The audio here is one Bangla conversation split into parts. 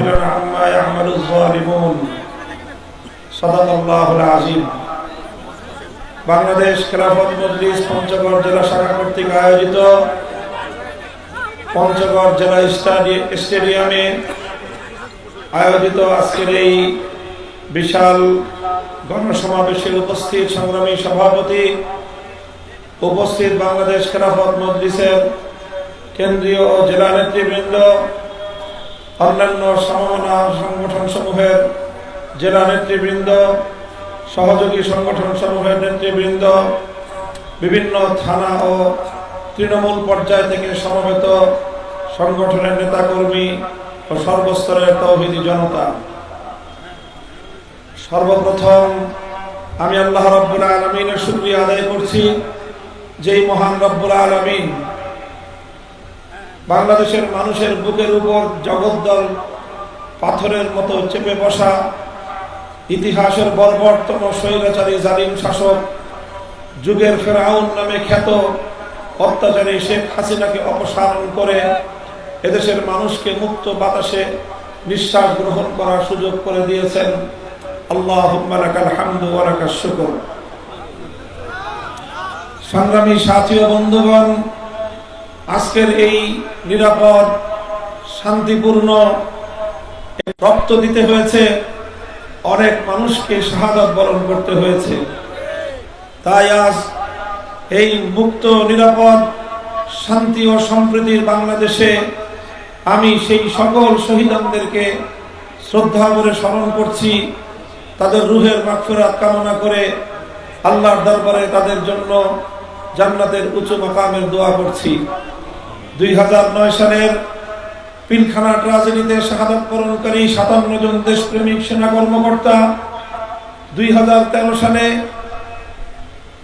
عما يعمل الظالمون صدق الله العظيم। বাংলাদেশ খেলাফত মজলিস পঞ্চগড় জেলা শাখা কর্তৃক আয়োজিত পঞ্চগড় জেলা স্টেডিয়ামে আয়োজিত আজকের এই বিশাল গণসমাবেশে উপস্থিত সংগ্রামী সভাপতি, উপস্থিত বাংলাদেশ খেলাফত মজলিসের কেন্দ্রীয় ও জেলা নেতৃবৃন্দ, অন্যান্য সমমনা সংগঠন সমূহের জেলা নেতৃবৃন্দ, সহযোগী সংগঠন সমূহের নেতৃবৃন্দ, বিভিন্ন থানা ও তৃণমূল পর্যায় থেকে সমবেত সংগঠনের নেতাকর্মী ও সর্বস্তরের তৌহিদি জনতা, সর্বপ্রথম আমি আল্লাহ রাব্বুল আলামিনের শুকরিয়া আদায় করছি, যেই মহান রব্বুল আলামিন বাংলাদেশের মানুষের বুকের উপর জগদ্দল পাথরের মতো চেপে বসা ইতিহাসের বর্বরতম স্বৈরাচারী জালিম শাসক, যুগের ফেরাউন নামে খ্যাত অত্যাচারী শেখ হাসিনাকে অপসারণ করে এদেশের মানুষকে মুক্ত বাতাসে নিঃশ্বাস গ্রহণ করার সুযোগ করে দিয়েছেন। আল্লাহুম্মা লাকাল হামদু ওয়া লাকাশ শুকর। সংগ্রামী সাথী ও বন্ধুগণ, আজকের এই নিরাপদ শান্তিপূর্ণ রক্ত দিতে হয়েছে, অনেক মানুষকে শাহাদাত বরণ করতে হয়েছে। তাই আজ এই মুক্ত নিরাপদ শান্তি ও সম্প্রীতির বাংলাদেশে আমি সেই সকল শহীদদেরকে শ্রদ্ধা করে স্মরণ করছি, তাদের রুহের মাগফিরাত কামনা করে আল্লাহর দরবারে তাদের জন্য জান্নাতের উঁচু মাকামের দোয়া করছি। 2009 সালের পিলখানা ট্রাজেডিতে শাহাদাত বরণকারী 57 জন দেশপ্রেমিক সেনা কর্মকর্তা, 2013 সালে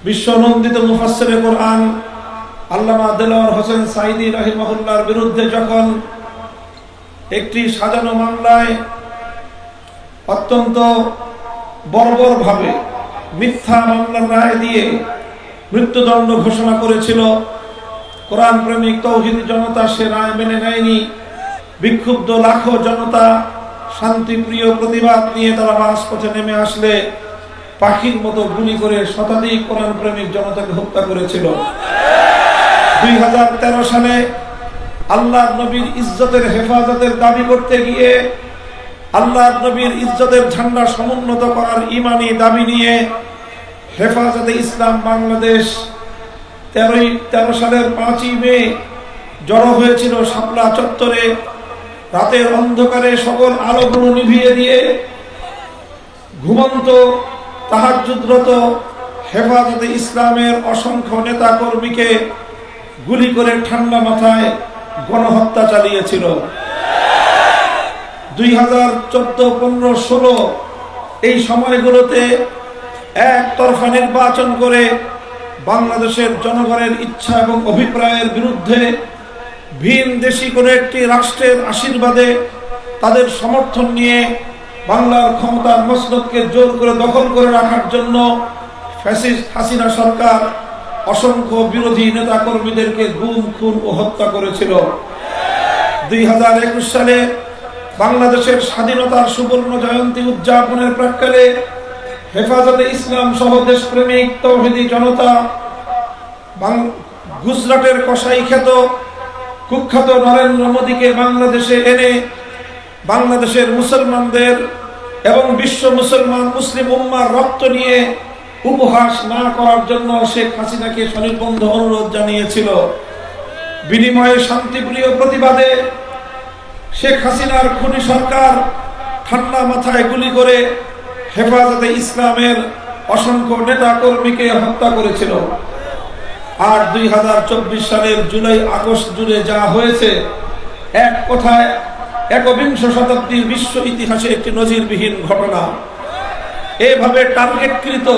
বিশ্বনন্দিত মুফাসসিরে কোরআন আল্লামা দেলোয়ার হোসেন সাঈদী রাহিমাহুল্লাহর বিরুদ্ধে যখন একটি সাজানো মামলায় অত্যন্ত বর্বরভাবে মিথ্যা মামলার রায় দিয়ে মৃত্যুদণ্ড ঘোষণা করেছিল, কোরআন প্রেমিক তৌহিদি জনতা সে রায় মেনে নেয়নি। বিক্ষুব্ধ লাখো জনতা শান্তিপ্রিয় প্রতিবাদ নিয়ে তারা রাজপথে নেমে আসলে পাখির মতো গুলি করে শতাধিক কোরআন প্রেমিক জনতাকে হত্যা করেছিল। 2013 সালে আল্লাহর নবীর ইজ্জতের হেফাজতের দাবি করতে গিয়ে আল্লাহর নবীর ইজ্জতের ঝান্ডা সমুন্নত করার ঈমানি দাবি নিয়ে হেফাজতে ইসলাম বাংলাদেশ 13 সালের 5ই মে জড়ো হয়েছিল শাপলা চত্বরে। রাতের অন্ধকারে সকল আলোগুলো নিভিয়ে দিয়ে ঘুমন্ত তাহাজ্জুদরত হেফাজতে ইসলামের অসংখ্য নেতা কর্মীকে গুলি করে ঠান্ডা মাথায় গণহত্যা চালিয়েছিল। 2014, 15, 16 এই সময়গুলোতে একতরফা নির্বাচন করে বাংলাদেশের জনগণের ইচ্ছা এবং অভিপ্রায়ের বিরুদ্ধে ভিন দেশি কোনো একটি রাষ্ট্রের আশীর্বাদে তাদের সমর্থন নিয়ে বাংলার ক্ষমতার মসনদকে জোর করে দখল করে রাখার জন্য ফ্যাসিস্ট হাসিনা সরকার অসংখ্য বিরোধী নেতা কর্মীদেরকে গুম, খুন ও হত্যা করেছিল। 2021 সালে বাংলাদেশের স্বাধীনতার সুবর্ণ জয়ন্তী উদযাপনের প্রাক্কালে হেফাজতে ইসলাম সহ দেশপ্রেমিক তৌহিদি জনতা গুজরাটের কসাই খ্যাত কুখ্যাত নরেন্দ্র মোদীকে বাংলাদেশে এনে বাংলাদেশের মুসলমানদের এবং বিশ্ব মুসলিম উম্মার রক্ত নিয়ে উপহাস না করার জন্য শেখ হাসিনাকে স্বনির্বন্ধ অনুরোধ জানিয়েছিল। বিনিময়ে শান্তিপ্রিয় প্রতিবাদে শেখ হাসিনার খুনি সরকার ঠান্ডা মাথায় গুলি করে হেফাজতে ইসলামের অসংখ্য নেতা কর্মীকে হত্যা করেছিল। আর 2024 সালের জুলাই আগস্ট জুড়ে যা হয়েছে, এক কথায় একবিংশ শতাব্দীর বিশ্ব ইতিহাসে একটি নজিরবিহীন ঘটনা। এভাবে টার্গেটকৃত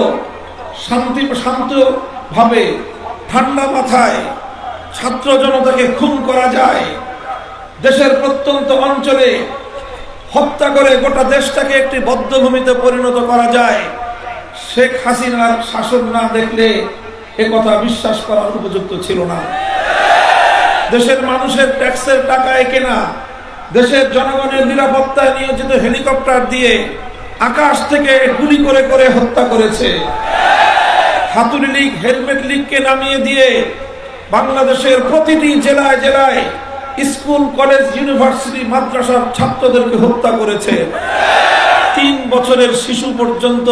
শান্তভাবে ঠান্ডা মাথায় ছাত্র জনতাকে খুন করা যায়, দেশের প্রত্যন্ত অঞ্চলে হত্যা করে গোটা দেশটাকে একটি বদ্ধভূমিতে পরিণত করা যায়, শেখ হাসিনার শাসন না দেখলে এ কথা বিশ্বাস করার উপযুক্ত ছিল না। দেশের মানুষের ট্যাক্সের টাকায় কেনা দেশের জনগণের নিরাপত্তায় নিয়োজিত হেলিকপ্টার দিয়ে আকাশ থেকে গুলি করে করে হত্যা করেছে। হাতুড়ি লীগ, হেলমেট লীগকে নামিয়ে দিয়ে বাংলাদেশের প্রতিটি জেলায় জেলায় স্কুল, কলেজ, ইউনিভার্সিটি, মাদ্রাসার ছাত্রদেরকে হত্যা করেছে। 3 বছরের শিশু পর্যন্ত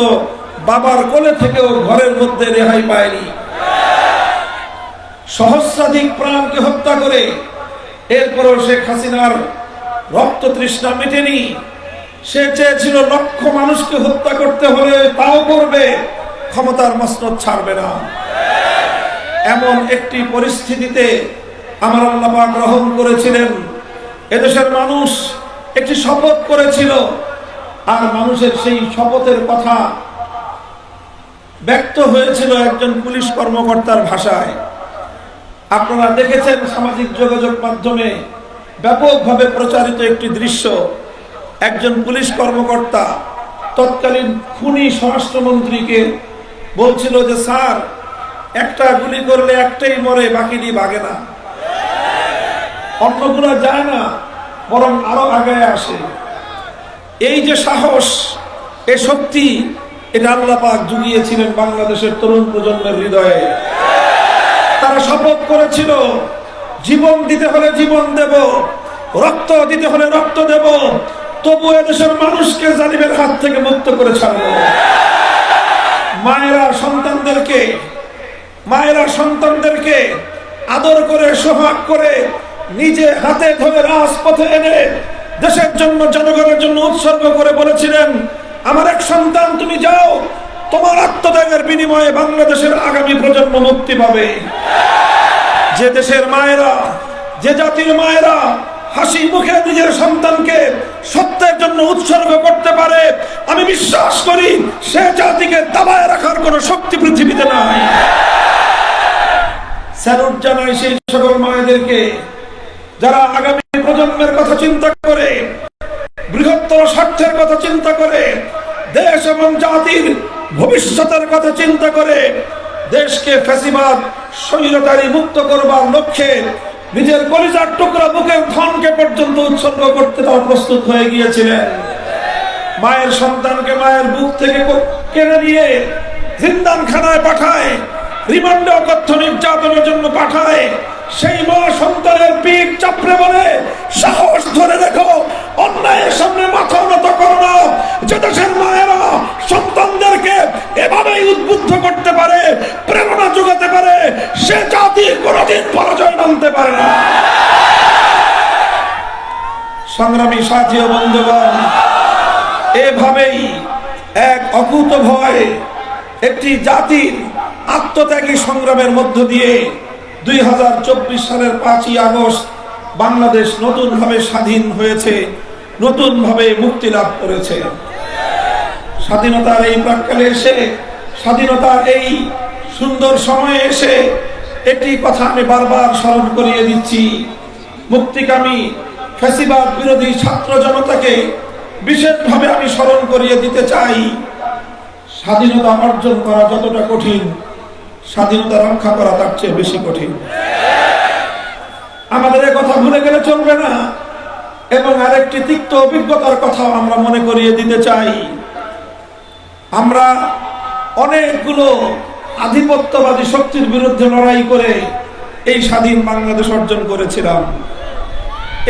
বাবার কোলে থেকেও ঘরের মধ্যে রেহাই পায়নি। সহস্রাধিক প্রাণকে হত্যা করে এরপরও শেখ হাসিনার রক্ত তৃষ্ণা মেটেনি। সে চেয়েছিল লক্ষ মানুষকে হত্যা করতে হলে তাও করবে, ক্ষমতার মসনদ ছাড়বে না। এমন একটি পরিস্থিতিতে আমার আল্লাহ পাক গ্রহণ করেছিলেন। এদেশের মানুষ একটি শপথ করেছিল, আর মানুষের সেই শপথের কথা ব্যক্ত হয়েছিল একজন পুলিশ কর্মকর্তার ভাষায়। আপনারা দেখেছেন সামাজিক যোগাযোগ মাধ্যমে ব্যাপকভাবে প্রচারিত একটি দৃশ্য। একজন পুলিশ কর্মকর্তা তৎকালীন খুনি স্বরাষ্ট্রমন্ত্রীকে বলছিল যে, স্যার, একটা গুলি করলে একটাই মরে, বাকিটি ভাগে না, অন্যগুলো যায় না, বরং আরো আগে আসে। এই যে সাহস, এ শক্তি, এটা আল্লাহ পাক জুগিয়েছিলেন বাংলাদেশের তরুণ প্রজন্মের হৃদয়ে। তারা শপথ করেছিল, জীবন দিতে হলে জীবন দেব, রক্ত দিতে হলে রক্ত দেব, তবু এদেশের মানুষকে জালিমের হাত থেকে মুক্ত করে ছাড়ব। মায়েরা সন্তানদেরকে আদর করে, সোহাগ করে, নিজে হাতে ধরে রাজপথে এনে দেশের জন্য, জনগণের জন্য উৎসর্গ করে বলেছিলেন, আমার এক সন্তান, তুমি যাও, তোমার আত্মত্যাগের বিনিময়ে বাংলাদেশের আগামী প্রজন্ম মুক্তি পাবে। যে দেশের মায়েরা, যে জাতির মায়েরা হাসি মুখে নিজের সন্তানকে সত্যের জন্য উৎসর্গ করতে পারে, আমি বিশ্বাস করি সে জাতিকে দাবায় রাখার কোন শক্তি পৃথিবীতে নাই। স্যালুট জানাই সেই সকল মায়েদেরকে যারা আগামী প্রজন্মের কথা চিন্তা করে, বৃহত্তর স্বার্থের কথা চিন্তা করে, দেশ এবং জাতির ভবিষ্যতের কথা চিন্তা করে দেশকে ফ্যাসিবাদ, স্বৈরাচারী মুক্ত করবার লক্ষ্যে নিজের কলিজার টুকরা বুকের ধনকে পর্যন্ত উৎসর্গ করতে তারা প্রস্তুত হয়ে গিয়েছিলেন। মায়ের সন্তানকে মায়ের বুক থেকে কেড়ে নিয়ে জিন্দানখানায় পাঠায়, রিমান্ডে অকথ্য নির্যাতনের জন্য পাঠায়। সেই মা সন্তানের পিঠ চাপড়ে বলে, সাহস ধরে রেখো, অন্যায়ের সামনে মাথা নত করো না। যে দেশের মায়েরা সন্তানদেরকে এভাবেই উদ্বুদ্ধ করতে পারে, প্রেরণা যোগাতে পারে, সে জাতি কোনদিন পরাজয় মানতে পারে না। সংগ্রামী সাথী ও বন্ধুগণ, এভাবেই এক অকুতভয় একটি জাতির আত্মত্যাগী সংগ্রামের মধ্য দিয়ে 2024 সালের 5ই আগস্ট বাংলাদেশ নতুনভাবে স্বাধীন হয়েছে, নতুনভাবে মুক্তি লাভ করেছে। স্বাধীনতার এই প্রাক্কালে এসে, স্বাধীনতার এই সুন্দর সময়ে এসে একটি কথা আমি বারবার স্মরণ করিয়ে দিচ্ছি। মুক্তিকামী ফ্যাসিবাদ বিরোধী ছাত্র জনতাকে বিশেষভাবে আমি স্মরণ করিয়ে দিতে চাই, স্বাধীনতা অর্জন করা যতটা কঠিন, স্বাধীনতা রক্ষা করা তার চেয়ে বেশি কঠিন। আমাদের এই কথা ভুলে গেলে চলবে না। এবং আরেকটি তিক্ত অভিজ্ঞতার কথা আমরা মনে করিয়ে দিতে চাই। আমরা অনেকগুলো আধিপত্যবাদী শক্তির বিরুদ্ধে লড়াই করে এই স্বাধীন বাংলাদেশ অর্জন করেছিলাম।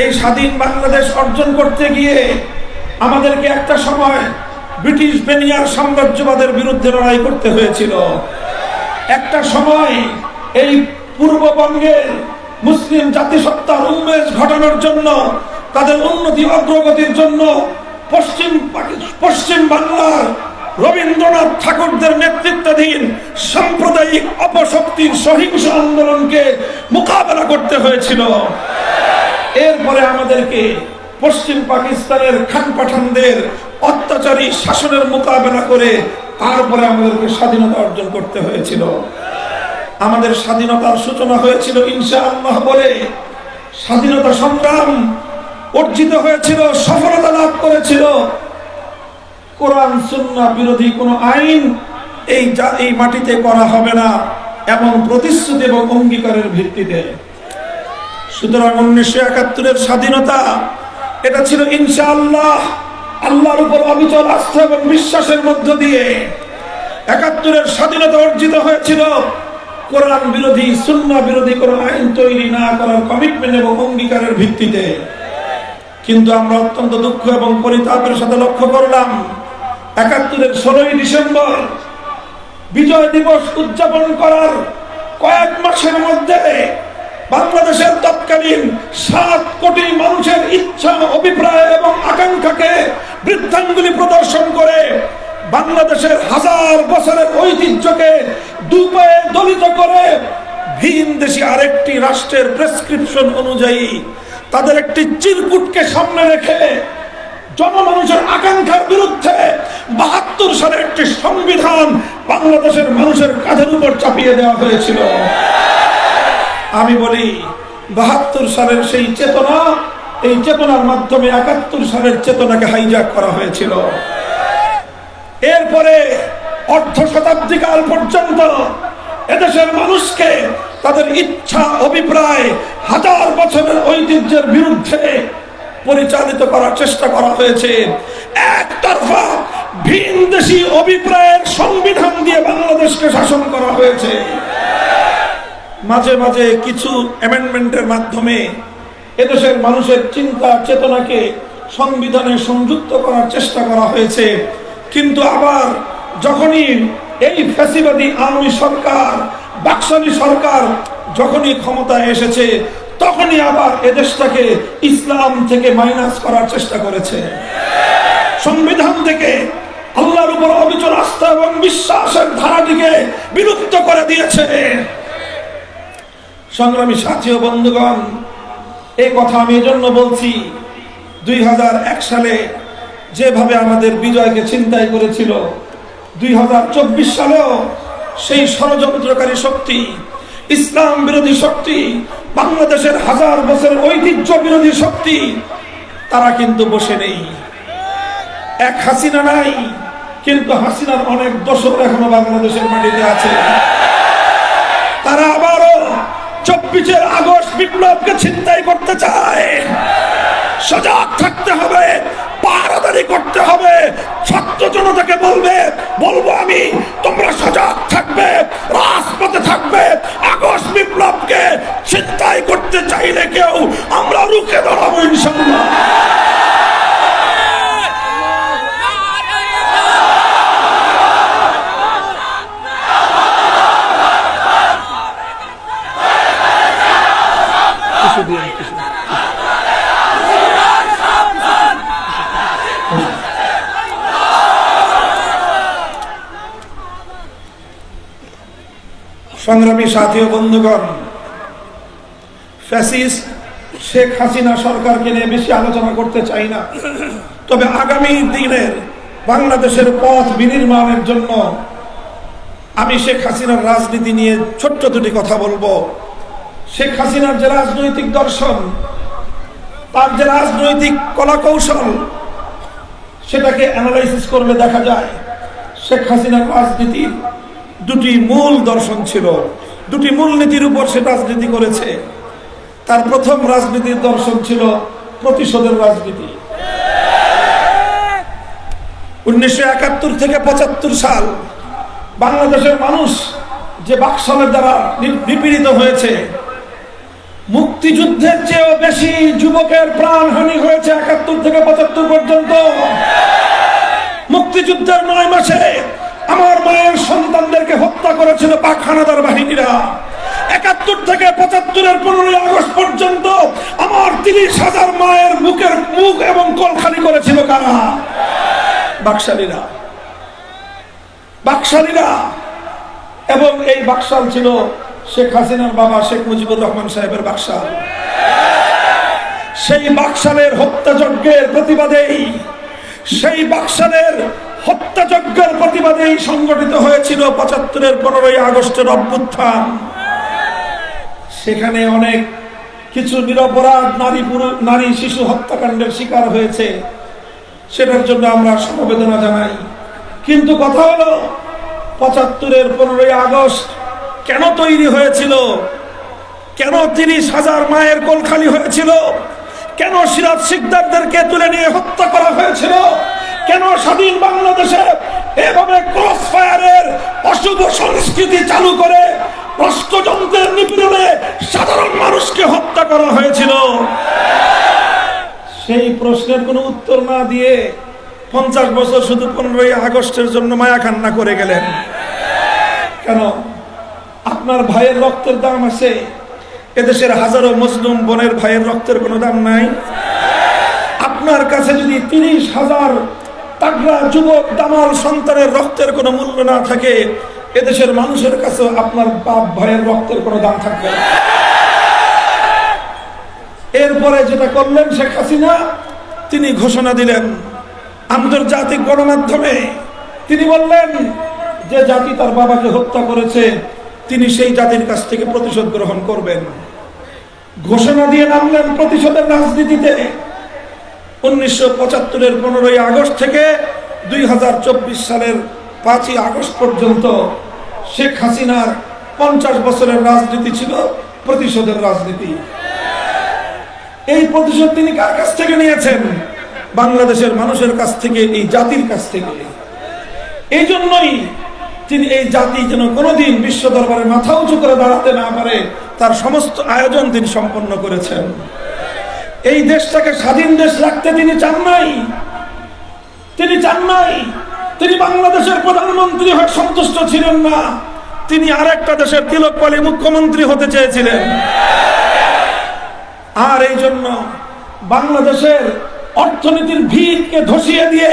এই স্বাধীন বাংলাদেশ অর্জন করতে গিয়ে আমাদেরকে একটা সময় ব্রিটিশ বেনিয়ার সাম্রাজ্যবাদের বিরুদ্ধে লড়াই করতে হয়েছিল। একটা সময় এই পূর্ববঙ্গের মুসলিম জাতিসত্তার উন্মেষ ঘটানোর জন্য, তাদের উন্নতি অগ্রগতির জন্য পশ্চিম বাংলার রবীন্দ্রনাথ ঠাকুরদের নেতৃত্বাধীন সাম্প্রদায়িক অপশক্তির সহিংস আন্দোলনকে মোকাবেলা করতে হয়েছিল। এরপরে আমাদেরকে পশ্চিম পাকিস্তানের খান পাঠানদের অত্যাচারী শাসনের মোকাবেলা করে তারপরে আমাদেরকে স্বাধীনতা অর্জন করতে হয়েছিল। আমাদের স্বাধীনতার সূচনা হয়েছিল ইনশাআল্লাহ বলে। স্বাধীনতা সংগ্রাম অর্জিত হয়েছিল, সফলতা লাভ করেছিল। কোরআন সুন্নাহ বিরোধী কোনো আইন এই মাটিতে করা হবে না এমন প্রতিশ্রুতি এবং অঙ্গীকারের ভিত্তিতে। সুতরাং 1971-এর স্বাধীনতা এটা ছিল ইনশাআল্লাহ আল্লাহর উপর অবিচল আস্থা এবং বিশ্বাসের মধ্য দিয়ে। ৭১-এর স্বাধীনতা অর্জিত হয়েছিল কোরআন বিরোধী, সুন্নাহ বিরোধী কোন আইন তৈরি না করার কমিটমেন্ট এবং অঙ্গীকারের ভিত্তিতে। কিন্তু আমরা অত্যন্ত দুঃখ এবং পরিতাপের সাথে লক্ষ্য করলাম ৭১-এর ১৬ই ডিসেম্বর বিজয় দিবস উদযাপন করার কয়েক মাসের মধ্যে বাংলাদেশের তৎকালীন ৭ কোটি মানুষের ইচ্ছা, অভিপ্রায় এবং আকাঙ্ক্ষাকে বৃদ্ধাঙ্গুলি প্রদর্শন করে বাংলাদেশের হাজার বছরের ঐতিহ্যকে দুপায়ে দলিত করে ভিন দেশি আরেকটি রাষ্ট্রের প্রেসক্রিপশন অনুযায়ী তাদের একটি চিরকুটকে সামনে রেখে জনমানুষের আকাঙ্ক্ষার বিরুদ্ধে ৭২ সালের একটি সংবিধান বাংলাদেশের মানুষের কাঁধের উপর চাপিয়ে দেওয়া হয়েছিল। আমি বলি ৭২ সালের সেই চেতনা, এই চেতনার মাধ্যমে ৭১ সালের চেতনাকে হাইজ্যাক করা হয়েছিল। এরপরে অর্ধ শতাব্দীকাল পর্যন্ত এদেশের মানুষকে তাদের ইচ্ছা, অভিপ্রায়, হাজার বছরের ঐতিহ্যের বিরুদ্ধে পরিচালিত করার চেষ্টা করা হয়েছে। একতরফা ভিনদেশী অভিপ্রায়ের সংবিধান দিয়ে বাংলাদেশকে শাসন করা হয়েছে। মাঝে মাঝে কিছু অ্যামেন্ডমেন্টের মাধ্যমে এদেশের মানুষের চিন্তা চেতনাকে সংবিধানে সংযুক্ত করার চেষ্টা করা হয়েছে। কিন্তু আবার যখনই এই ফ্যাসিবাদী আওয়ামী সরকার, বাকশালী সরকার যখনই ক্ষমতায় এসেছে, তখনই আবার এদেশটাকে ইসলাম থেকে মাইনাস করার চেষ্টা করেছে। সংবিধান থেকে আল্লাহর উপর অবিচল আস্থা এবং বিশ্বাসের ধারাটিকে বিলুপ্ত করে দিয়েছে। সংগ্রামী সাথী ও বন্ধুগণ, এই কথা আমি এজন্য বলছি, ২০০১ সালে যেভাবে আমাদের বিজয়কে ছিনতাই করেছিল, ২০২৪ সালেও সেই ষড়যন্ত্রকারী শক্তি, ইসলাম বিরোধী শক্তি, বাংলাদেশের হাজার বছরের ঐতিহ্য বিরোধী শক্তি, তারা কিন্তু বসে নেই। এক হাসিনা নাই, কিন্তু হাসিনার অনেক দোসর এখনো বাংলাদেশের মাটিতে আছে। তারা আবারও ২৪ আগস্ট বিপ্লবকে ছিনতাই করতে চায়। সজাগ থাকতে হবে, পাহারাদারি করতে হবে। ছাত্র জনতাকে বলবো আমি, তোমরা সজাগ থাকবে, রাজপথে থাকবে। আগস্ট বিপ্লবকে ছিনতাই করতে চাইলে কেউ আমরা রুখে দাঁড়াবো ইনশাআল্লাহ। সংগ্রামী সাথী ও বন্ধুগণ, ফ্যাসিস্ট শেখ হাসিনা সরকারকে নিয়ে বেশি আলোচনা করতে চাই না। তবে আগামী দিনের বাংলাদেশের পথ বিনির্মাণের জন্য আমি শেখ হাসিনার রাজনীতি নিয়ে ছোট্ট দুটি কথা বলবো। শেখ হাসিনার যে রাজনৈতিক দর্শন, তার যে রাজনৈতিক কলাকৌশল, সেটাকে অ্যানালাইসিস করলে দেখা যায় শেখ হাসিনার রাজনীতির দুটি মূল দর্শন ছিল, দুটি মূল নীতির উপর সে রাজনীতি করেছে। তার প্রথম রাজনীতির দর্শন ছিল প্রতিশোধের রাজনীতি। ১৯৭১ থেকে ৭৫ সাল বাংলাদেশের মানুষ যে বাকশালের দ্বারা নিপীড়িত হয়েছে, মুক্তিযুদ্ধের চেয়েও বেশি যুবকের প্রাণহানি হয়েছে ৭১ থেকে ৭৫ পর্যন্ত। মুক্তিযুদ্ধের ৯ মাসে আমার মায়ের সন্তানদেরকে হত্যা করেছিল পাক হানাদার বাহিনীরা। ৭১ থেকে ৭৫-এর ১৫ই আগস্ট পর্যন্ত আমার ৩০,০০০ মায়ের মুখ এবং কোল খালি করেছিল কারা? বাকশালীরা। এবং এই বাকশাল ছিল শেখ হাসিনার বাবা শেখ মুজিবুর রহমান সাহেবের বাকশাল। সেই বাকশালের হত্যাযজ্ঞের প্রতিবাদেই, সেই বাকশালের হত্যাযজ্ঞের প্রতিবাদেই সংগঠিত হয়েছিল ৭৫-এর ১৫ই আগস্টের অভ্যুত্থান। সেখানে অনেক কিছু নিরপরাধ নারী শিশু হত্যাকাণ্ডের শিকার হয়েছে, সেটার জন্য আমরা সমবেদনা জানাই। কিন্তু কথা হলো ৭৫-এর ১৫ই আগস্ট কেন তৈরি হয়েছিল? কেন ৩০,০০০ মায়ের কোল খালি হয়েছিল? কেন সিরাজ শিকদারদেরকে তুলে নিয়ে হত্যা করা হয়েছিল, কেন স্বাধীন বাংলাদেশে এভাবে ক্রস ফায়ারের অশুভ সংস্কৃতি চালু করে রাষ্ট্রযন্ত্রের নিপীড়নে সাধারণ মানুষকে হত্যা করা হয়েছিল, সেই প্রশ্নের কোনো উত্তর না দিয়ে 50 বছর শুধু 15ই আগস্টের জন্য মায়া কান্না করে গেলেন। কেন? আপনার ভাইয়ের রক্তের দাম আছে, এদেশের হাজারো মজলুম বোনের ভাইয়ের রক্তের কোনো দাম নাই? আপনার কাছে যদি 30,000 তাগড়া যুবক দামাল সন্তানের রক্তের কোনো মূল্য না থাকে, এদেশের মানুষের কাছে আপনার বাপ ভাইয়ের রক্তের কোনো দাম থাকবে না। এরপরে যেটা করলেন শেখ হাসিনা, তিনি ঘোষণা দিলেন আন্তর্জাতিক গণমাধ্যমে, তিনি বললেন যে জাতি তার বাবাকে হত্যা করেছে তিনি সেই জাতির কাছ থেকে প্রতিশোধ গ্রহণ করবেন। ঘোষণা দিয়ে নামলেন প্রতিশোধের রাজনীতিতে। 1975-এর 15ই আগস্ট থেকে 2024 সালের 5ই আগস্ট পর্যন্ত শেখ হাসিনার 50 বছরের রাজনীতি ছিল প্রতিশোধের রাজনীতি। এই প্রতিশোধ তিনি কার কাছ থেকে নিয়েছেন? বাংলাদেশের মানুষের কাছ থেকে, এই জাতির কাছ থেকে। এই জন্যই তিনি এই জাতি যেন কোনোদিন বিশ্ব দরবারে মাথা উঁচু করে দাঁড়াতে না পারে, তার সমস্ত আয়োজন তিনি সম্পন্ন করেছেন। এই দেশটাকে স্বাধীন দেশ রাখতে তিনি চান নাই, তিনি বাংলাদেশের প্রধানমন্ত্রী হয়ে সন্তুষ্ট ছিলেন না, তিনি আরেকটা দেশের তিলকপালি মুখ্যমন্ত্রী হতে চেয়েছিলেন। আর এই জন্য বাংলাদেশের অর্থনীতির ভিতকে ধসিয়ে দিয়ে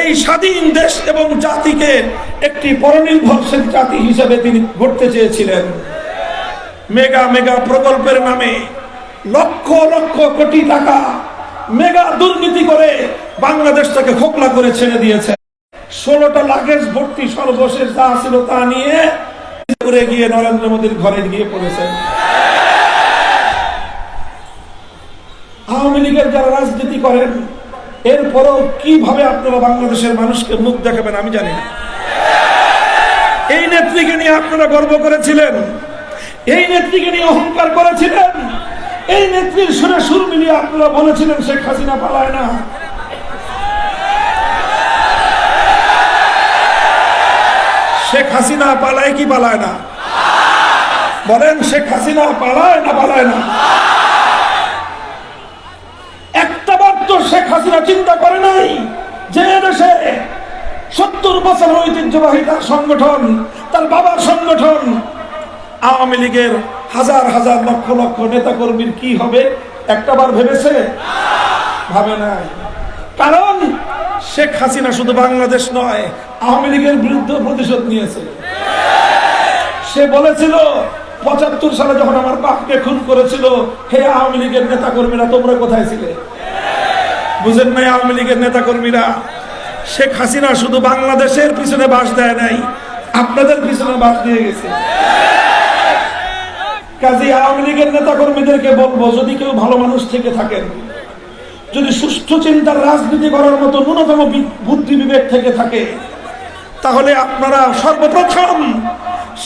এই স্বাধীন দেশ এবং জাতিকে একটি পরনির্ভরশীল জাতি হিসেবে তিনি গড়তে চেয়েছিলেন। মেগা মেগা প্রকল্পের নামে লক্ষ লক্ষ কোটি টাকা মেগা দুর্নীতি করে বাংলাদেশটাকে খোকলা করে ছেড়ে দিয়েছে। 16টা লাগেজ ভর্তি সর্বশেষ যা ছিল তা নিয়ে ঘুরে গিয়ে নরেন্দ্র মোদীর ঘরে গিয়ে পড়েছেন। আওয়ামী লীগের যারা রাজনীতি করেন, এরপরও কিভাবে আপনারা বাংলাদেশের মানুষকে মুখ দেখাবেন আমি জানি না। এই নেত্রীকে নিয়ে আপনারা গর্ব করেছিলেন, এই নেত্রীকে নিয়ে অহংকার করেছিলেন, এই নেত্রীর সুরে সুর মিলিয়ে আপনারা বলেছিলেন শেখ হাসিনা পালায় না। শেখ হাসিনা পালায় কি পালায় না? বলেন, শেখ হাসিনা পালায় না পালায় না? একটাবার তো শেখ হাসিনা চিন্তা করে নাই যে দেশে 70 বছর ঐতিহ্যবাহী তার সংগঠন, তার বাবার সংগঠন আওয়ামী লীগের হাজার হাজার লক্ষ লক্ষ নেতা কর্মীর কি হবে? একটাবার ভেবেছে? ভাবে নাই। কারণ শেখ হাসিনা শুধু বাংলাদেশ নয়, আওয়ামী লীগের বিরুদ্ধে প্রতিশোধ নিয়েছে। সে বলেছিল 75 সালে যখন আমার বাপকে খুন করেছিল, হে আওয়ামী লীগের নেতা কর্মীরা তোমরা কোথায় ছিলে? বুঝেন নাই আওয়ামী লীগের নেতা কর্মীরা? শেখ হাসিনা শুধু বাংলাদেশের পিছনে বাস দেয় নাই, আপনাদের পিছনে বাস দিয়ে গেছে। কাজী আওয়ামী লীগের নেতা কর্মীদেরকে বলবো, যদি কেউ ভালো মানুষ থেকে থাকেন, যদি সুষ্ঠু চিন্তার রাজনীতি করার মতো ন্যূনতম বুদ্ধি বিবেক থেকে থাকে, তাহলে আপনারা সর্বপ্রথম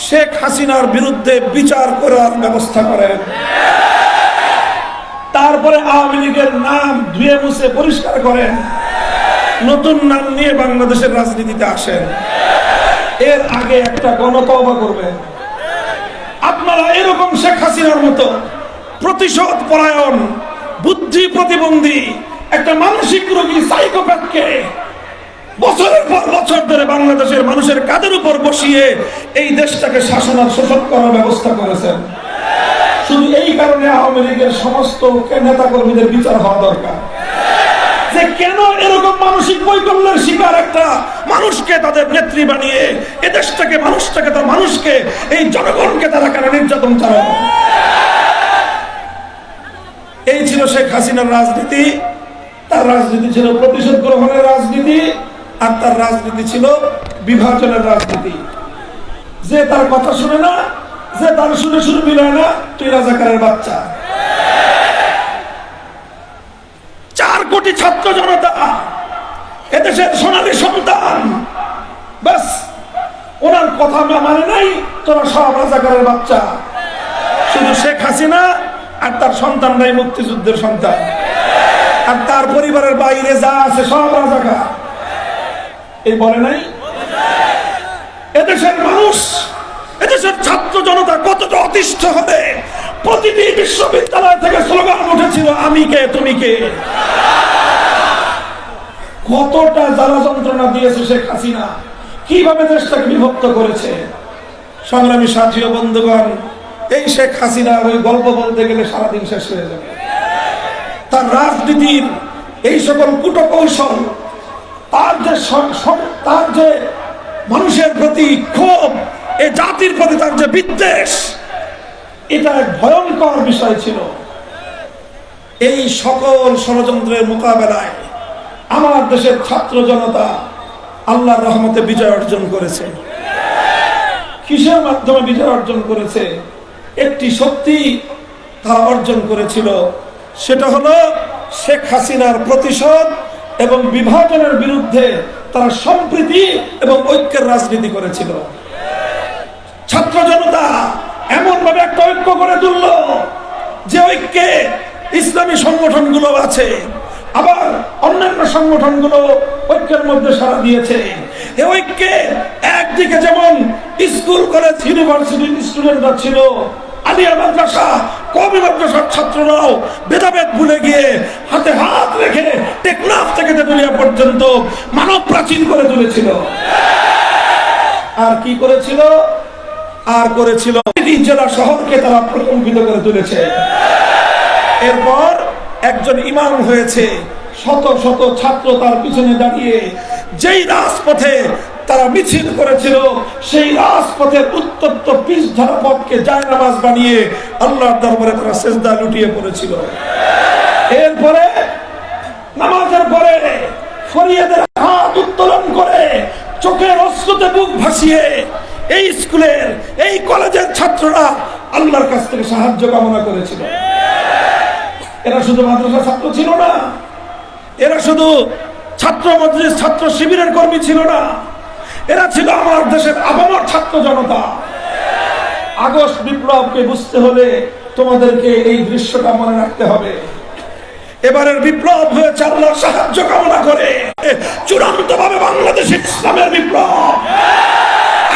শেখ হাসিনার বিরুদ্ধে বিচার করার ব্যবস্থা করেন। তারপরে আওয়ামী লীগের নাম ধুয়ে মুছে পরিষ্কার করেন, নতুন নাম নিয়ে বাংলাদেশের রাজনীতিতে আসেন। এর আগে একটা গণতওবা করবেন। আপনারা এরকম শেখ হাসিনার মতো প্রতিশোধ পরায়ণ, বুদ্ধি প্রতিবন্ধী একটা মানসিক রোগী সাইকোপ্যাথকে বছরের পর বছর ধরে বাংলাদেশের মানুষের কাঁধের উপর বসিয়ে এই দেশটাকে শাসন আর শোষণ করার ব্যবস্থা করেছেন। শুধু এই কারণে আওয়ামী লীগের সমস্ত নেতা কর্মীদের বিচার হওয়া দরকার, যে কেন এরকম মানসিক বৈকল্যের শিকার একটা মানুষকে তাদের নেত্রী বানিয়ে এ দেশটাকে, মানুষটাকে, তার মানুষকে, এই জনগণকে তারা কেন নির্যাতন চালানো। এই ছিল শেখ হাসিনার রাজনীতি। তার রাজনীতি ছিল প্রতিশোধ গ্রহণের রাজনীতি, আর তার রাজনীতি ছিল বিভাজনের রাজনীতি। যে তার কথা শুনে না, যে তার শুনে শুনে মিলায় না, তুই রাজাকারের বাচ্চা। 4 কোটি ছাত্র জনতা, এদেশের সোনালী সন্তান, বাস ওনার কথা মানে নাই, তোরা সব রাজাকারের বাচ্চা। শুধু শেখ হাসিনা আর তার সন্তানরাই মুক্তিযুদ্ধের সন্তান, আর তার পরিবারের বাইরে যা আছে সব রাজাকার। এই বলে নাই? এদেশের মানুষ, এদেশের ছাত্র জনতা কতটা অতিষ্ঠ হবে। প্রতিটি বিশ্ববিদ্যালয় থেকে স্লোগান উঠেছিল, আমি কে তুমি কে। কতটা জ্বালা যন্ত্রণা দিয়েছে শেখ হাসিনা, কিভাবে দেশটাকে বিভক্ত করেছে। সংগ্রামী সাথী ও বন্ধুগণ, এই শেখ হাসিনার ওই গল্প বলতে গেলে সারাদিন শেষ হয়ে যাবে। তার রাজনীতির এই সকল কূটকৌশল, তার যে মানুষের প্রতি ক্ষোভ, এই জাতির প্রতি তার যে বিদ্বেষ, এটা এক ভয়ঙ্কর বিষয় ছিল। এই সকল ষড়যন্ত্রের মোকাবেলায় আমার দেশের ছাত্র জনতা আল্লাহর রহমতে বিজয় অর্জন করেছে। কিসের মাধ্যমে বিজয় অর্জন করেছে? একটি শক্তি তারা অর্জন করেছিল, সেটা হলো শেখ হাসিনার প্রতিশোধ এবং বিভাজনের বিরুদ্ধে তারা সম্প্রীতি এবং ঐক্যের রাজনীতি করেছিল। ছাত্র জনতা এমন ভাবে একটা ঐক্য করে তুলল যে ঐক্যে ইসলামী সংগঠনগুলো আছে, আবার অন্যান্য সংগঠনগুলো ঐক্যের মধ্যে সাড়া দিয়েছে। এই ঐক্যে একদিকে যেমন স্কুল কলেজ ইউনিভার্সিটির স্টুডেন্টরা ছিল, আলিয়া মাদ্রাসা কওমি মাদ্রাসার ছাত্ররাও ভেদাভেদ ভুলে গিয়ে হাতে হাত রেখে টেকনাফ থেকে তেতুলিয়া পর্যন্ত মানব প্রাচীন করে তুলেছিল। আর কি করেছিল? আর করেছিল জেলা শহরকে তারা প্রকম্পিত করে তুলেছে। এরপর একজন ইমাম হয়েছে, শত শত ছাত্র তার পিছনে দাঁড়িয়ে যেই রাজপথে তারা মিছিল করেছিল, সেই রাজপথের উত্তপ্ত পিচ ধরা পথকে জায়নামাজ বানিয়ে আল্লাহর দরবারে তারা সেজদা লুটিয়ে পড়েছিল। এরপরে নামাজের পরে ফরিয়াদের হাত উত্তোলন করে চোখের অশ্রুতে বুক ভাসিয়ে এই স্কুলের, এই কলেজের ছাত্ররা আল্লাহর কাছ থেকে সাহায্য কামনা করেছিল। এরা শুধু মাদ্রাসা ছাত্র ছিল না, এরা শুধু ছাত্র মজলিস, ছাত্র শিবিরের কর্মী ছিল না, এরা ছিল আমার দেশের আপামর ছাত্র জনতা। আগস্ট বিপ্লবকে বুঝতে হলে তোমাদেরকে এই দৃশ্যটা মনে রাখতে হবে। এবারের বিপ্লব হয়েছে আল্লাহর সাহায্য কামনা করে, চূড়ান্ত ভাবে বাংলাদেশে ইসলামের বিপ্লব।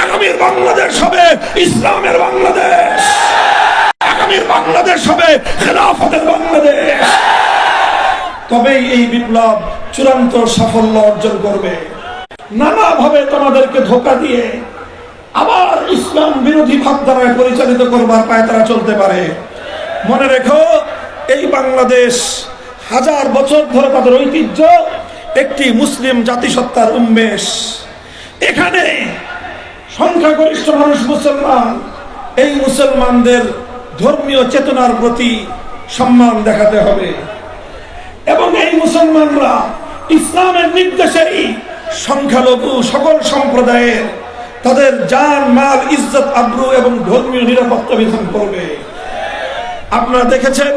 আগামীর বাংলাদেশ হবে ইসলামের বাংলাদেশ, আগামীর বাংলাদেশ হবে খেলাফতের বাংলাদেশ। তবেই এই বিপ্লব চূড়ান্ত সাফল্য অর্জন করবে। নানাভাবে তোমাদেরকে ধোঁকা দিয়ে আবার ইসলাম বিরোধী ভাবধারায় পরিচালিত করবার পায়ে তারা চলতে পারে। মনে রেখো, এই বাংলাদেশ হাজার বছর ধরে তাদের ঐতিহ্য একটি মুসলিম জাতিসত্তার উন্মেষ। এখানে সংখ্যাগরিষ্ঠ মানুষ মুসলমান। এই মুসলমানদের ধর্মীয় চেতনার প্রতি সম্মান দেখাতে হবে এবং এই মুসলমানরা ইসলামের নির্দেশেই সংখ্যালঘু সকল সম্প্রদায়ের তাদের জান, মাল, ইজ্জত, আব্রু এবং ধর্মীয় নিরাপত্তা বিধান করবে। আপনারা দেখেছেন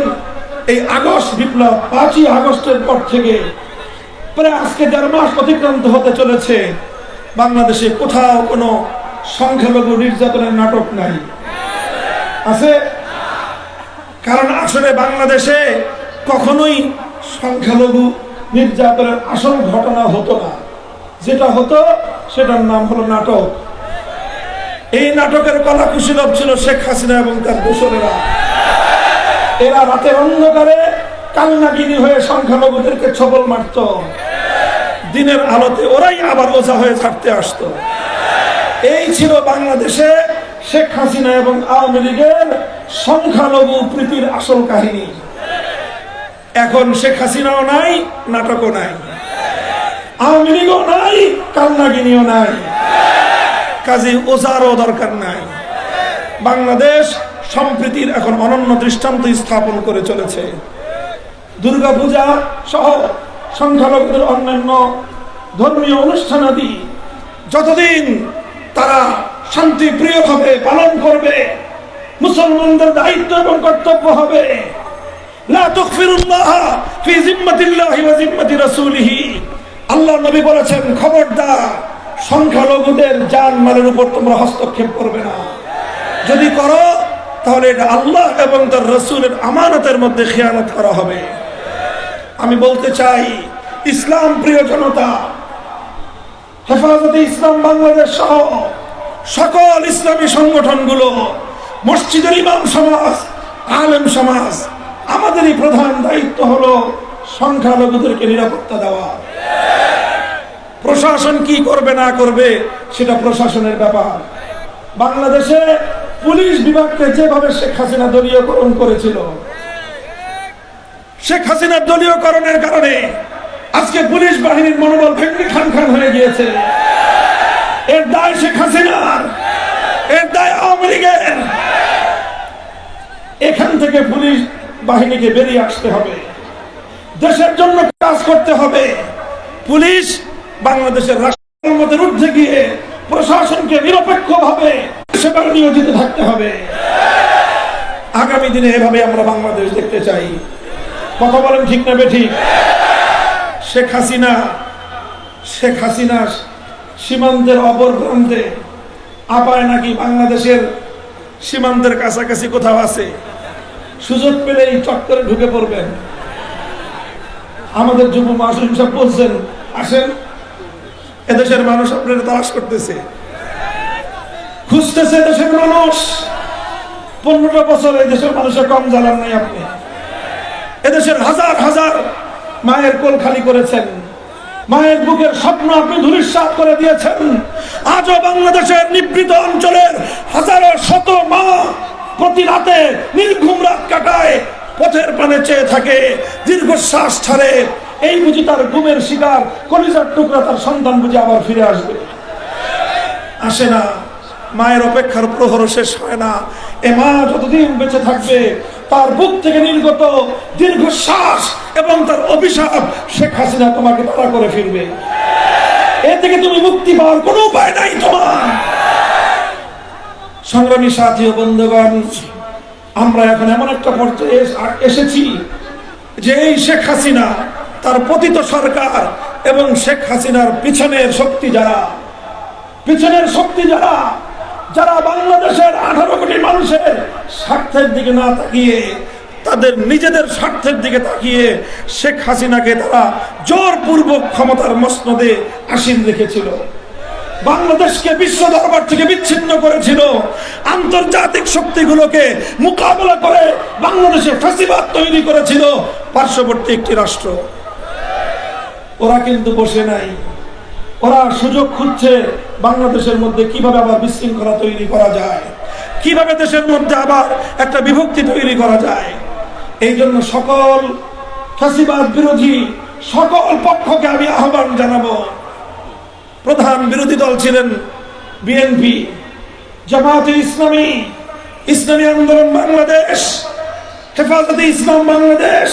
এই আগস্ট বিপ্লব, 5ই আগস্টের পর থেকে প্রায় আজকে 1.5 মাস অতিক্রান্ত হতে চলেছে, বাংলাদেশে কোথাও কোনো সংখ্যালঘু নির্যাতনের নাটক নাই। আছে? কারণ আসলে বাংলাদেশে কখনোই সংখ্যালঘু নির্যাতনের আসল ঘটনা হতো না। যেটা হতো সেটার নাম হলো নাটক। এই নাটকের কলা কুশীলব ছিল শেখ হাসিনা এবং তার দোসরেরা। এরা রাতের অন্ধকারে কালনাগিনী হয়ে সংখ্যালঘুদেরকে ছবল মারত, দিনের আলোতে ওরাই আবার ওঝা হয়ে থাকতে আসতো। এই ছিল বাংলাদেশে শেখ হাসিনা এবং আওয়ামী লীগের সংখ্যালঘু প্রীতির আসল কাহিনী। এখন শেখ হাসিনাও নাই, নাটকও নাই, আওয়ামী লীগও নাই, কালনাগিনীও নাই, কাজী ওঝারও দরকার নাই। বাংলাদেশ সম্প্রীতির এখন অনন্য দৃষ্টান্ত স্থাপন করে চলেছে। দুর্গাপূজা সহ সংখ্যালঘুদের অন্যান্য ধর্মীয় অনুষ্ঠানাদি যতদিন তারা শান্তিপ্রিয়ভাবে পালন করবে, মুসলমানদের দায়িত্ব এবং কর্তব্য হবে লা তুগফিরুল্লাহ ফি জিম্মাতিল্লাহি ওয়া জিম্মাতি রাসূলিহি। আল্লাহ নবী বলেছেন, খবরদার সংখ্যালঘুদের জান মালের উপর তোমরা হস্তক্ষেপ করবে না। যদি করো তাহলে এটা আল্লাহ এবং তার রাসূলের আমানতের মধ্যে খেয়ানত করা হবে। আমি বলতে চাই, ইসলাম প্রিয় জনতা, হেফাজতে ইসলাম বাংলাদেশ সহ সকল ইসলামী সংগঠনগুলো, মসজিদের ইমাম সমাজ, আলেম সমাজ, আমাদেরই প্রধান দায়িত্ব হলো সংখ্যালঘুদেরকে নিরাপত্তা দেওয়া। প্রশাসন কি করবে না করবে সেটা প্রশাসনের ব্যাপার। বাংলাদেশে পুলিশ বিভাগকে যেভাবে শেখ হাসিনা দলীয়করণ করেছিল, শেখ হাসিনার দলীয়করণের কারণে আজকে পুলিশ বাহিনীর মনোবল ভেঙে খান খান হয়ে গিয়েছে। এর দায় শেখ হাসিনার, এর দায় আওয়ামী লীগের। এখান থেকে পুলিশ বাহিনীকে বেরিয়ে আসতে হবে, দেশের জন্য কাজ করতে হবে। পুলিশ বাংলাদেশের রাষ্ট্রের ঊর্ধ্বে গিয়ে প্রশাসনকে নিরপেক্ষভাবে সেবায় নিয়োজিত থাকতে হবে। আগামী দিনে এভাবে আমরা বাংলাদেশ দেখতে চাই। কথা বলেন ঠিক না বেঠিক? শেখ হাসিনা সীমান্তের অপর প্রান্তে আপায় নাকি বাংলাদেশের সীমান্তের কাছাকাছি কোথাও আছে, সুযোগ পেলেই চক্করে ঢুকে পড়বেন। আমাদের যুব মাসুম সাহেব বলছেন, আসেন, এদেশের মানুষ আপনারা তালাশ করতেছে, খুঁজতেছে দেশের মানুষ। 15টা বছর এই দেশের মানুষের কম জ্বালান নাই আপনি। এদেশের হাজার হাজার মায়ের কোল খালি করেছেন, মায়ের বুকের স্বপ্ন আপনি ধূলিসাৎ করে দিয়েছেন। আজও বাংলাদেশের নিভৃত অঞ্চলের হাজারো শত মা প্রতি রাতে নির্ঘুম রাত কাটায়, পথের পানে চেয়ে থাকে, দীর্ঘশ্বাস ছাড়ে। এই বুঝি তার ঘুমের শিকার কলিজার টুকরা তার সন্তান বুঝি আবার ফিরে আসবে? আসে না। মায়ের অপেক্ষার প্রহর শেষ হয় না। এ মা যতদিন বেঁচে থাকবে, তার বুক থেকে নির্গত দীর্ঘশ্বাস এবং তার অভিশাপ শেখ হাসিনা তোমাকে তাড়া করে ফিরবে। এ থেকে তুমি মুক্তি পাওয়ার কোনো উপায় নাই তোমার। সংগ্রামী সাথী ও বন্ধুগণ, আমরা এখন এমন একটা পর্যায়ে এসেছি যে এই শেখ হাসিনা, তার পতিত সরকার এবং শেখ হাসিনার পিছনের শক্তি যারা বাংলাদেশের 18 কোটি মানুষের স্বার্থের দিকে না তাকিয়ে তাদের নিজেদের স্বার্থের দিকে তাকিয়ে শেখ হাসিনাকে তারা জোরপূর্বক ক্ষমতার মসনদে আসীন রেখেছিল, বাংলাদেশকে বিশ্ব দরবার থেকে বিচ্ছিন্ন করেছিল, আন্তর্জাতিক শক্তিগুলোকে মোকাবেলা করে বাংলাদেশে ফ্যাসিবাদ তৈরি করেছিল পার্শ্ববর্তী একটি রাষ্ট্র। ওরা কিন্তু বসে নাই, ওরা সুযোগ খুঁজছে বাংলাদেশের মধ্যে কিভাবে আবার বিশৃঙ্খলা তৈরি করা যায়, কিভাবে দেশের মধ্যে আবার একটা বিভক্তি তৈরি করা যায়। এই জন্য সকল ফ্যাসিবাদ বিরোধী সকল পক্ষকে আমি আহ্বান জানাবো। প্রধান বিরোধী দল ছিলেন বিএনপি, জামায়াতে ইসলামী, ইসলামী আন্দোলন বাংলাদেশ, হেফাজতে ইসলাম বাংলাদেশ,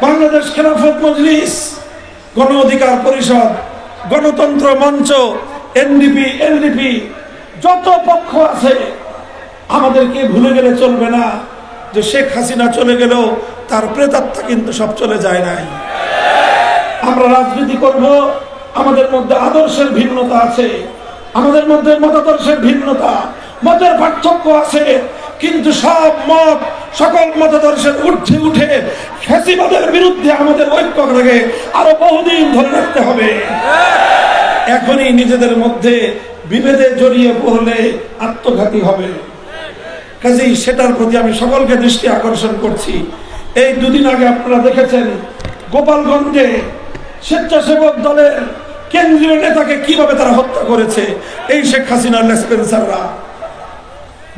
বাংলাদেশ খেলাফত মজলিস, গণ অধিকার পরিষদ, গণতন্ত্র মঞ্চ, এনডিপি, এলডিপি, যত পক্ষ আছে, আমাদেরকে ভুলে গেলে চলবে না যে শেখ হাসিনা চলে গেলেও তার প্রেতাত্মা কিন্তু সব চলে যায় নাই। আমরা রাজনীতি করব, আমাদের মধ্যে আদর্শের ভিন্নতা আছে, আমাদের মধ্যে মতাদর্শের ভিন্নতা, মতের পার্থক্য আছে, কিন্তু সব মত, সকল মতাদর্শের ঊর্ধ্বে উঠে ফ্যাসিবাদের বিরুদ্ধে আমাদের ঐক্যটাকে আরো বহুদিন ধরে রাখতে হবে। এখনই নিজেদের মধ্যে বিভেদে জড়িয়ে পড়লে আত্মঘাতী হবে। কাজেই সেটার প্রতি আমি সকলকে দৃষ্টি আকর্ষণ করছি। এই দুদিন আগে আপনারা দেখেছেন গোপালগঞ্জে স্বেচ্ছাসেবক দলের কেন্দ্রীয় নেতাকে কিভাবে তারা হত্যা করেছে এই শেখ হাসিনার লেসপেন্সাররা।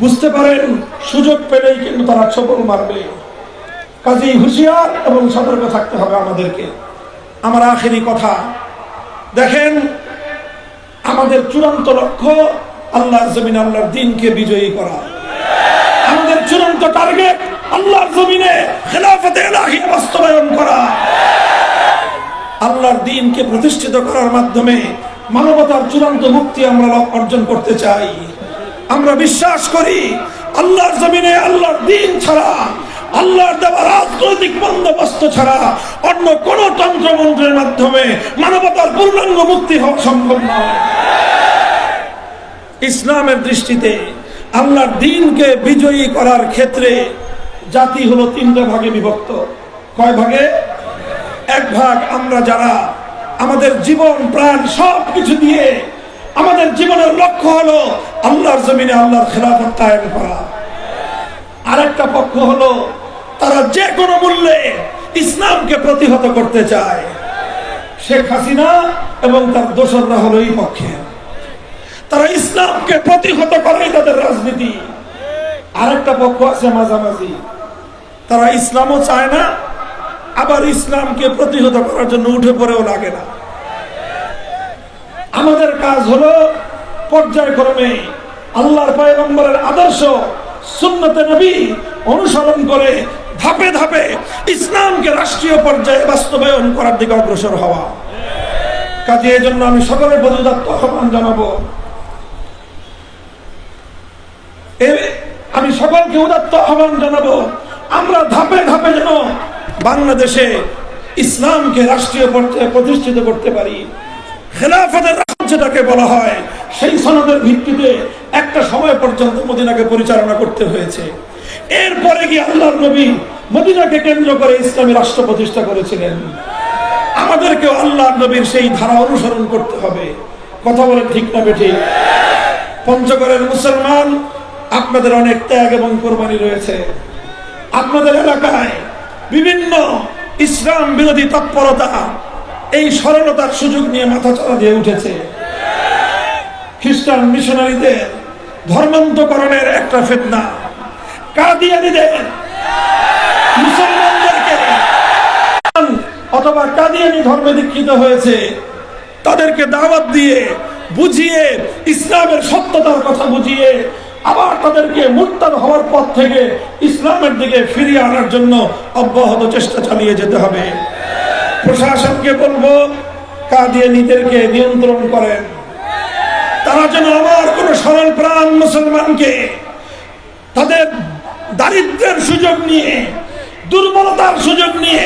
বুঝতে পারেন সুযোগ পেলেই কিন্তু তারা ছবল মারবে। কাজেই হুঁশিয়ার এবং সতর্ক থাকতে হবে আমাদেরকে। আমার আখেরি কথা, দেখেন আমাদের চূড়ান্ত লক্ষ্য আল্লাহর জমিনে আল্লাহর দ্বীনকে বিজয়ী করা। আমাদের চূড়ান্ত টার্গেট আল্লাহর জমিনে খেলাফতে ইলাহিয়া বাস্তবায়ন করা। আল্লাহর দ্বীনকে প্রতিষ্ঠিত করার মাধ্যমে মানবতার চূড়ান্ত মুক্তি আমরা অর্জন করতে চাই। আমরা বিশ্বাস করি আল্লাহর জমিনে আল্লাহর দ্বীন ছাড়া, আল্লাহর দেওয়া রাজনৈতিক বন্দোবস্ত ছাড়া অন্য কোন তন্ত্রমন্ত্রের মাধ্যমে মানবতার পূর্ণাঙ্গ মুক্তি হওয়া সম্ভব নয়। ইসলামের দৃষ্টিতে আল্লাহর দ্বীনকে বিজয়ী করার ক্ষেত্রে জাতি হলো তিনটা ভাগে বিভক্ত। কয় ভাগে? এক ভাগ আমরা যারা আমাদের জীবন প্রাণ সবকিছু দিয়ে আমাদের জীবনের লক্ষ্য হলো আল্লাহর জমিনে আল্লাহর খেলাফত কায়েম করা। আরেকটা পক্ষ হলো তারা যে কোনো মূল্যে ইসলামকে প্রতিহত করতে চায়। শেখ হাসিনা এবং তার দোসররা হলো এই পক্ষে, তারা ইসলামকে প্রতিহত করাই তাদের রাজনীতি। আরেকটা পক্ষ আছে মাঝামাঝি, তারা ইসলামও চায় না, আবার ইসলামকে প্রতিহত করার জন্য উঠে পড়েও লাগে না। আমাদের কাজ হলো পর্যায়ক্রমে আল্লাহর পয়গম্বরের আদর্শ সুন্নতে নবী অনুসরণ করে ধাপে ধাপে ইসলামকে রাষ্ট্রীয় পর্যায়ে বাস্তবায়ন করার দিকে অগ্রসর হওয়া। কাজে এই জন্য আমি সকলের প্রতি উদাত্ত আহ্বান জানাবো, আমি সকলকে উদাত্ত আহ্বান জানাবো, আমরা ধাপে ধাপে যেন বাংলাদেশে ইসলামকে রাষ্ট্রীয় পর্যায়ে প্রতিষ্ঠিত করতে পারি। খেলাফতের রাষ্ট্র যেটাকে বলা হয়, সেই সনদের ভিত্তিতে একটা সময় পর্যন্ত মদিনাকে পরিচালনা করতে হয়েছে। এরপরে গিয়ে আল্লাহর নবী মদিনাকে কেন্দ্র করে ইসলামী রাষ্ট্র প্রতিষ্ঠা করেছিলেন। আমাদেরকেও আল্লাহর নবীর সেই ধারা অনুসরণ করতে হবে। কথা বলে ঠিক না বেঠিক? পঞ্চগড়ের মুসলমান, আপনাদের অনেক ত্যাগ এবং কোরবানি রয়েছে। আপনাদের এলাকায় বিভিন্ন ইসলাম বিরোধী তৎপরতা এই সরলতার সুযোগ নিয়ে মাথাচাড়া দিয়ে উঠেছে। খ্রিস্টান মিশনারিদের ধর্মান্তকরণের একটা ফিতনা, কাদিয়ানীদের মুসলমানদেরকে অথবা কাদিয়ানী ধর্মে দীক্ষিত হয়েছে তাদেরকে দাওয়াত দিয়ে বুঝিয়ে ইসলামের সত্যতার কথা বুঝিয়ে আবার তাদেরকে মুরতাদ হওয়ার পথ থেকে ইসলামের দিকে ফিরিয়ে আনার জন্য অব্যাহত চেষ্টা চালিয়ে যেতে হবে। প্রশাসনকে বলবো, কাদিয়ানীদেরকে নিয়ন্ত্রণ করেন। তারা যেন আমার কোন সরল প্রাণ মুসলমানকে তাদের দারিদ্র্যের সুযোগ নিয়ে, দুর্বলতার সুযোগ নিয়ে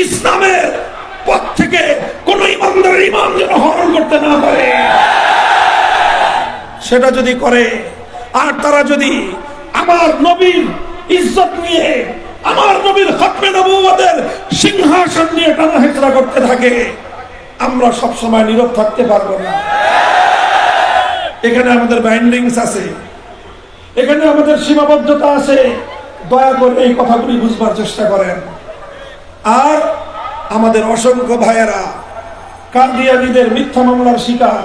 ইসলামের পথ থেকে কোন ইমানদারের ইমান যেন হরণ করতে না পারে। সেটা যদি করে, আর তারা যদি আমার নবীর ইজ্জত নিয়ে, আমার নবীর খতমে নবুয়তের সিংহাসন নিয়ে টানা হেচড়া করতে থাকে, আমরা সব সময় নীরব থাকতে পারবো না। এখানে আমাদের বাইন্ডিংস আছে, এখানে আমাদের সীমাবদ্ধতা আছে। দয়া করে এই কথাগুলি বুঝবার চেষ্টা করেন। আর আমাদের অসংখ্য ভাইয়েরা কাদিয়ানীদের মিথ্যা মামলার শিকার।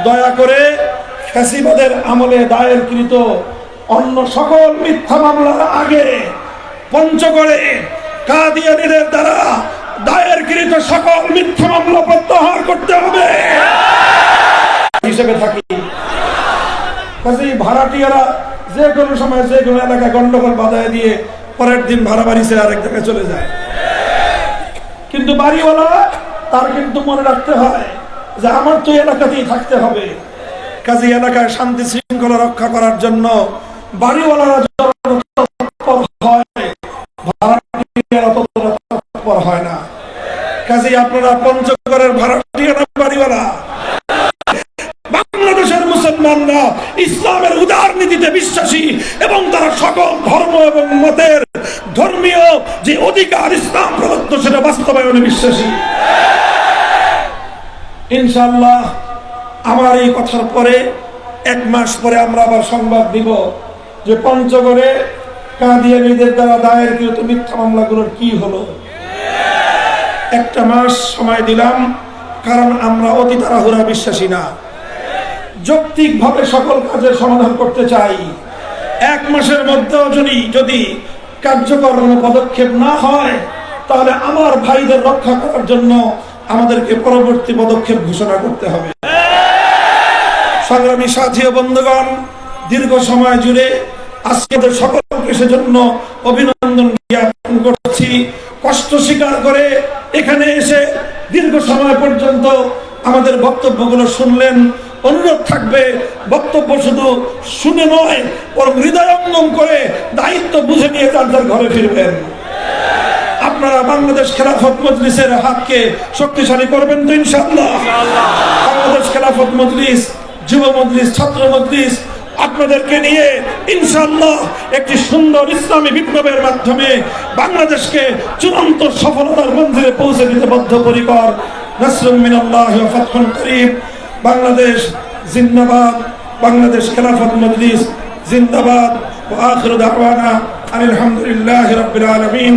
দয়া করে ফ্যাসিবাদের আমলে দায়েরকৃত অন্য সকল মিথ্যা মামলার আগে পঞ্চগড়ে কাদিয়ানীদের দ্বারা দায়েরকৃত সকল মিথ্যা মামলা প্রত্যাহার করতে হবে হিসেবে থাকি। কাজেই ভাড়াটিয়ারা যে কোনো সময় যে কোনো এলাকায় গন্ডগোল বাধায় দিয়ে পরের দিন ভাড়া বাড়ি ছেড়ে আরেক জায়গায় চলে যায়। কিন্তু বাড়িওয়ালা তার কিন্তু মনে রাখতে হয় যে আমার তো এলাকাতেই থাকতে হবে। কাজে এলাকায় শান্তি শৃঙ্খলা রক্ষা করার জন্য বাড়িওয়ালারা তৎপর হয়, ভাড়াটিয়ারা তৎপর হয় না। কাজেই আপনারা পঞ্চগড়ের ভাড়াটিয়ারা বাড়িওয়ালা, বাংলাদেশের মুসলমানরা ইসলামের উদার নীতিতে বিশ্বাসী এবং তারা সকল ধর্ম এবং মতের ধর্মীয় যে অধিকার ইসলাম প্রদত্ত সেটা বাস্তবায়নে বিশ্বাসী। ইনশাআল্লাহ আমার এই কথার পরে 1 মাস পরে আমরা আবার সংবাদ দিব যে পঞ্চগড়ে কাদিয়ানীদের দ্বারা দায়েরকৃত মিথ্যা মামলাগুলোর কি হলো। 1টা মাস সময় দিলাম, কারণ আমরা অতি তাড়াহুড়া বিশ্বাসী না, যৌক্তিকভাবে সকল কাজের সমাধান করতে চাই। 1 মাসের মধ্যেও যদি কার্যকর কোনো পদক্ষেপ না হয়, তাহলে আমার ভাইদের রক্ষা করার জন্য আমাদেরকে পরবর্তী পদক্ষেপ ঘোষণা করতে হবে। সংগ্রামী সাথী ও বন্ধুগণ, দীর্ঘ সময় জুড়ে আজকে সকলকে সেজন্য অভিনন্দন জ্ঞাপন করছি। কষ্ট স্বীকার করে এখানে এসে দীর্ঘ সময় পর্যন্ত আমাদের বক্তব্যগুলো শুনলেন। অনুরোধ থাকবে, বক্তব্য শুধু শুনে নয়, বরং হৃদয়ঙ্গম করে দায়িত্ব বুঝে নিয়ে যার যার ঘরে ফিরবেন। আপনারা বাংলাদেশ খেলাফত মজলিসের হাতকে শক্তিশালী করবেন তো ইনশাআল্লাহ। বাংলাদেশ খেলাফত মজলিস যুব মজলিস, ছাত্র মজলিস আপনাদেরকে নিয়ে ইনশাআল্লাহ একটি সুন্দর ইসলামী বিপ্লবের মাধ্যমে বাংলাদেশকে চূড়ান্ত সফলতার মন্দিরে পৌঁছে দিতে বদ্ধপরিকর। নাসরুম মিনাল্লাহি ওয়া ফাতহুন করিব। বাংলাদেশ জিন্দাবাদ, বাংলাদেশ খেলাফত মজলিস জিন্দাবাদ। ওয়া আখিরু দাওয়ানা আলহামদুলিল্লাহি রাব্বিল আলামিন।